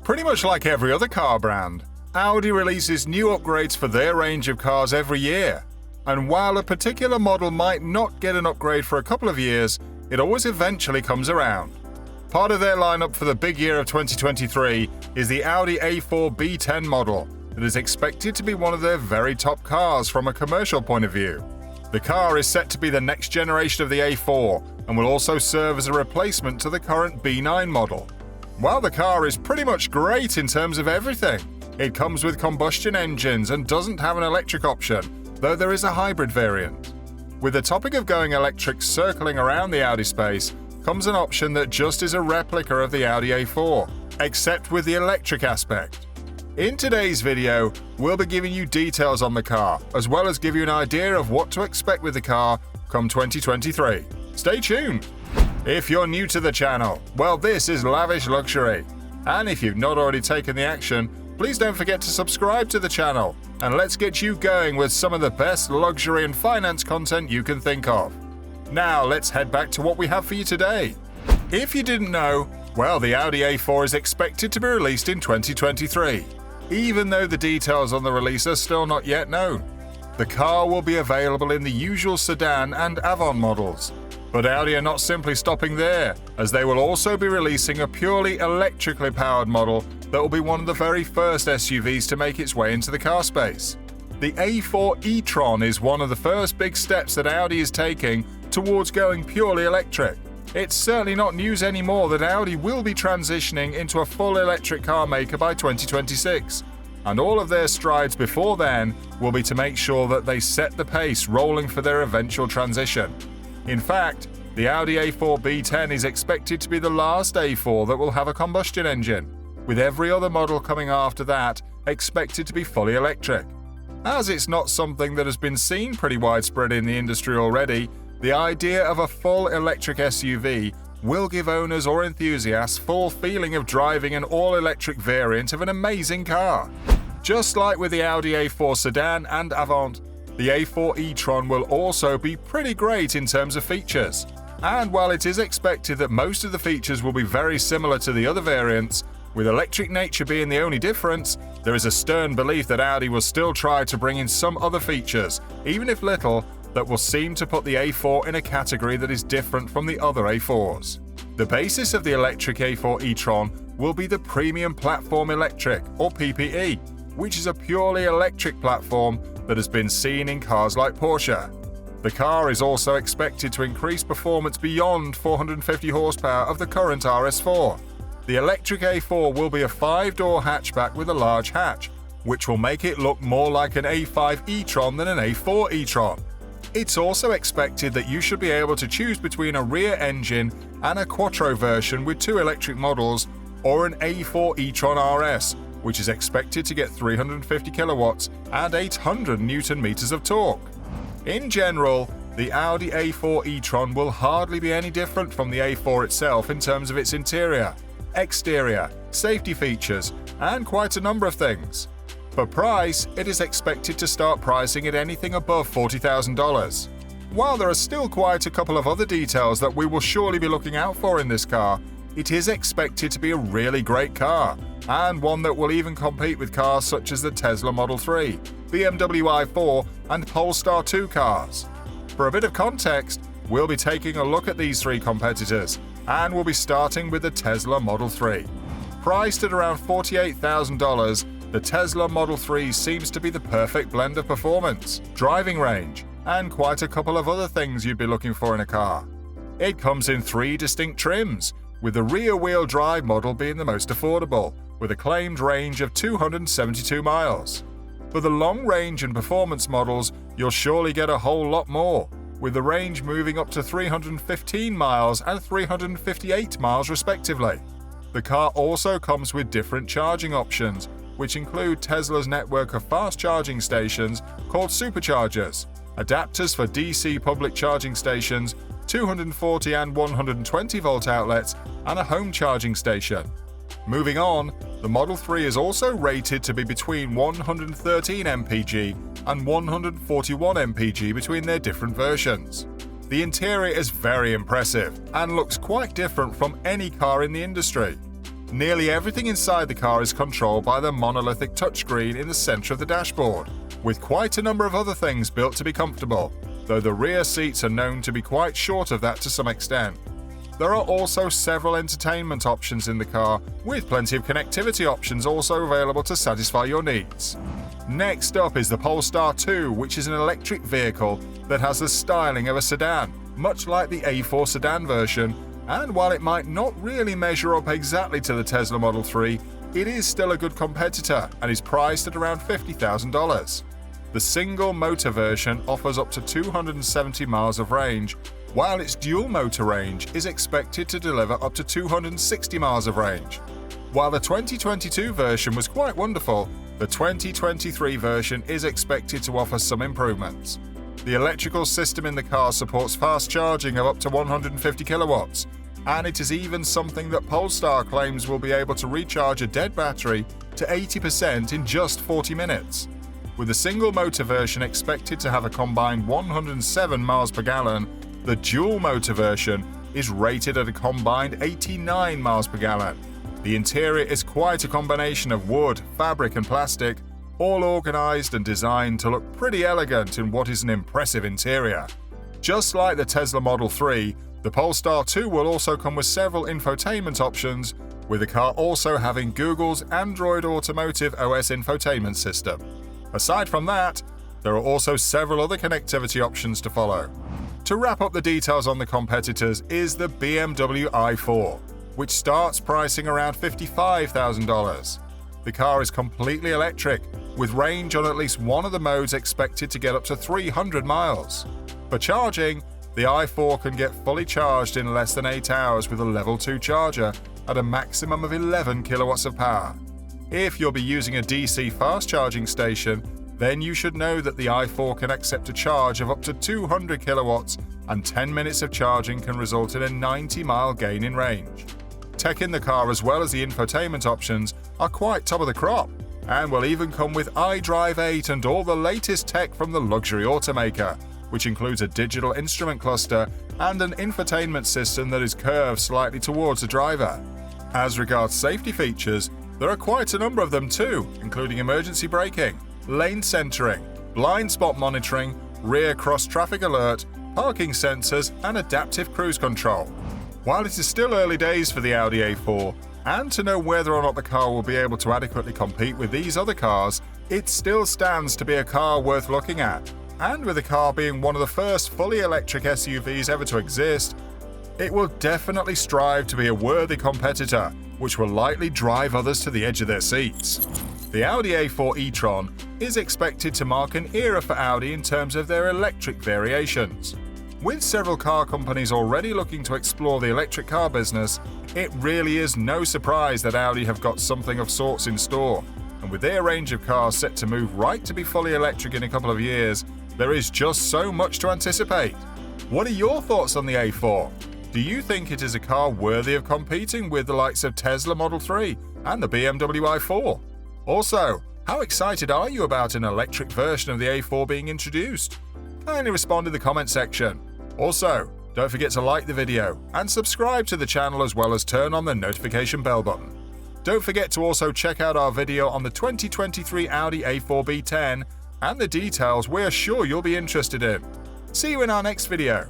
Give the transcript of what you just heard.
Pretty much like every other car brand, Audi releases new upgrades for their range of cars every year. And while a particular model might not get an upgrade for a couple of years, it always eventually comes around. Part of their lineup for the big year of 2023 is the Audi A4 B10 model that is expected to be one of their very top cars from a commercial point of view. The car is set to be the next generation of the A4 and will also serve as a replacement to the current B9 model. While the car is pretty much great in terms of everything, it comes with combustion engines and doesn't have an electric option, though there is a hybrid variant. With the topic of going electric circling around the Audi space, comes an option that just is a replica of the Audi A4, except with the electric aspect. In today's video, we'll be giving you details on the car, as well as give you an idea of what to expect with the car come 2023. Stay tuned! If you're new to the channel, well, this is Lavish Luxury. And if you've not already taken the action, please don't forget to subscribe to the channel, and let's get you going with some of the best luxury and finance content you can think of. Now let's head back to what we have for you today. If you didn't know, well, the Audi A4 is expected to be released in 2023, even though the details on the release are still not yet known. The car will be available in the usual sedan and Avant models. But Audi are not simply stopping there, as they will also be releasing a purely electrically powered model that will be one of the very first SUVs to make its way into the car space. The A4 E-Tron is one of the first big steps that Audi is taking towards going purely electric. It's certainly not news anymore that Audi will be transitioning into a full electric car maker by 2026, and all of their strides before then will be to make sure that they set the pace rolling for their eventual transition. In fact, the Audi A4 B10 is expected to be the last A4 that will have a combustion engine, with every other model coming after that expected to be fully electric. As it's not something that has been seen pretty widespread in the industry already, the idea of a full electric SUV will give owners or enthusiasts full feeling of driving an all-electric variant of an amazing car. Just like with the Audi A4 sedan and Avant, the A4 e-tron will also be pretty great in terms of features. And while it is expected that most of the features will be very similar to the other variants, with electric nature being the only difference, there is a stern belief that Audi will still try to bring in some other features, even if little, that will seem to put the A4 in a category that is different from the other A4s. The basis of the electric A4 e-tron will be the Premium Platform Electric, or PPE, which is a purely electric platform that has been seen in cars like Porsche. The car is also expected to increase performance beyond 450 horsepower of the current RS4. The electric A4 will be a 5-door hatchback with a large hatch, which will make it look more like an A5 e-tron than an A4 e-tron. It's also expected that you should be able to choose between a rear engine and a Quattro version with 2 electric models, or an A4 e-tron RS, which is expected to get 350 kilowatts and 800 newton meters of torque. In general, the Audi A4 e-tron will hardly be any different from the A4 itself in terms of its interior, exterior, safety features, and quite a number of things. For price, it is expected to start pricing at anything above $40,000. While there are still quite a couple of other details that we will surely be looking out for in this car, it is expected to be a really great car, and one that will even compete with cars such as the Tesla Model 3, BMW i4, and Polestar 2 cars. For a bit of context, we'll be taking a look at these 3 competitors, and we'll be starting with the Tesla Model 3. Priced at around $48,000, the Tesla Model 3 seems to be the perfect blend of performance, driving range, and quite a couple of other things you'd be looking for in a car. It comes in 3 distinct trims, with the rear-wheel drive model being the most affordable, with a claimed range of 272 miles. For the long-range and performance models, you'll surely get a whole lot more, with the range moving up to 315 miles and 358 miles respectively. The car also comes with different charging options, which include Tesla's network of fast charging stations called superchargers, adapters for DC public charging stations, 240 and 120 volt outlets, and a home charging station. Moving on, the Model 3 is also rated to be between 113 mpg and 141 mpg between their different versions. The interior is very impressive and looks quite different from any car in the industry. Nearly everything inside the car is controlled by the monolithic touchscreen in the center of the dashboard, with quite a number of other things built to be comfortable, though the rear seats are known to be quite short of that to some extent. There are also several entertainment options in the car, with plenty of connectivity options also available to satisfy your needs. Next up is the Polestar 2, which is an electric vehicle that has the styling of a sedan, much like the A4 sedan version, and while it might not really measure up exactly to the Tesla Model 3, it is still a good competitor and is priced at around $50,000. The single motor version offers up to 270 miles of range, while its dual motor range is expected to deliver up to 260 miles of range. While the 2022 version was quite wonderful, the 2023 version is expected to offer some improvements. The electrical system in the car supports fast charging of up to 150 kilowatts, and it is even something that Polestar claims will be able to recharge a dead battery to 80% in just 40 minutes. With the single motor version expected to have a combined 107 miles per gallon, the dual motor version is rated at a combined 89 miles per gallon. The interior is quite a combination of wood, fabric and plastic, all organized and designed to look pretty elegant in what is an impressive interior. Just like the Tesla Model 3, the Polestar 2 will also come with several infotainment options, with the car also having Google's Android Automotive OS infotainment system. Aside from that, there are also several other connectivity options to follow. To wrap up the details on the competitors is the BMW i4, which starts pricing around $55,000. The car is completely electric, with range on at least one of the modes expected to get up to 300 miles. For charging, the i4 can get fully charged in less than 8 hours with a level 2 charger at a maximum of 11 kilowatts of power. If you'll be using a DC fast charging station, then you should know that the i4 can accept a charge of up to 200 kilowatts, and 10 minutes of charging can result in a 90-mile gain in range. Tech in the car as well as the infotainment options are quite top of the crop, and will even come with iDrive 8 and all the latest tech from the luxury automaker, which includes a digital instrument cluster and an infotainment system that is curved slightly towards the driver. As regards safety features, there are quite a number of them too, including emergency braking, lane centering, blind spot monitoring, rear cross-traffic alert, parking sensors, and adaptive cruise control. While it is still early days for the Audi A4, and to know whether or not the car will be able to adequately compete with these other cars, it still stands to be a car worth looking at. And with the car being one of the first fully electric SUVs ever to exist, it will definitely strive to be a worthy competitor, which will likely drive others to the edge of their seats. The Audi A4 E-Tron is expected to mark an era for Audi in terms of their electric variations. With several car companies already looking to explore the electric car business, it really is no surprise that Audi have got something of sorts in store, and with their range of cars set to move right to be fully electric in a couple of years, there is just so much to anticipate. What are your thoughts on the A4? Do you think it is a car worthy of competing with the likes of Tesla Model 3 and the BMW i4? Also, how excited are you about an electric version of the A4 being introduced? Kindly respond in the comment section. Also, don't forget to like the video and subscribe to the channel as well as turn on the notification bell button. Don't forget to also check out our video on the 2023 Audi A4 B10 and the details we're sure you'll be interested in. See you in our next video.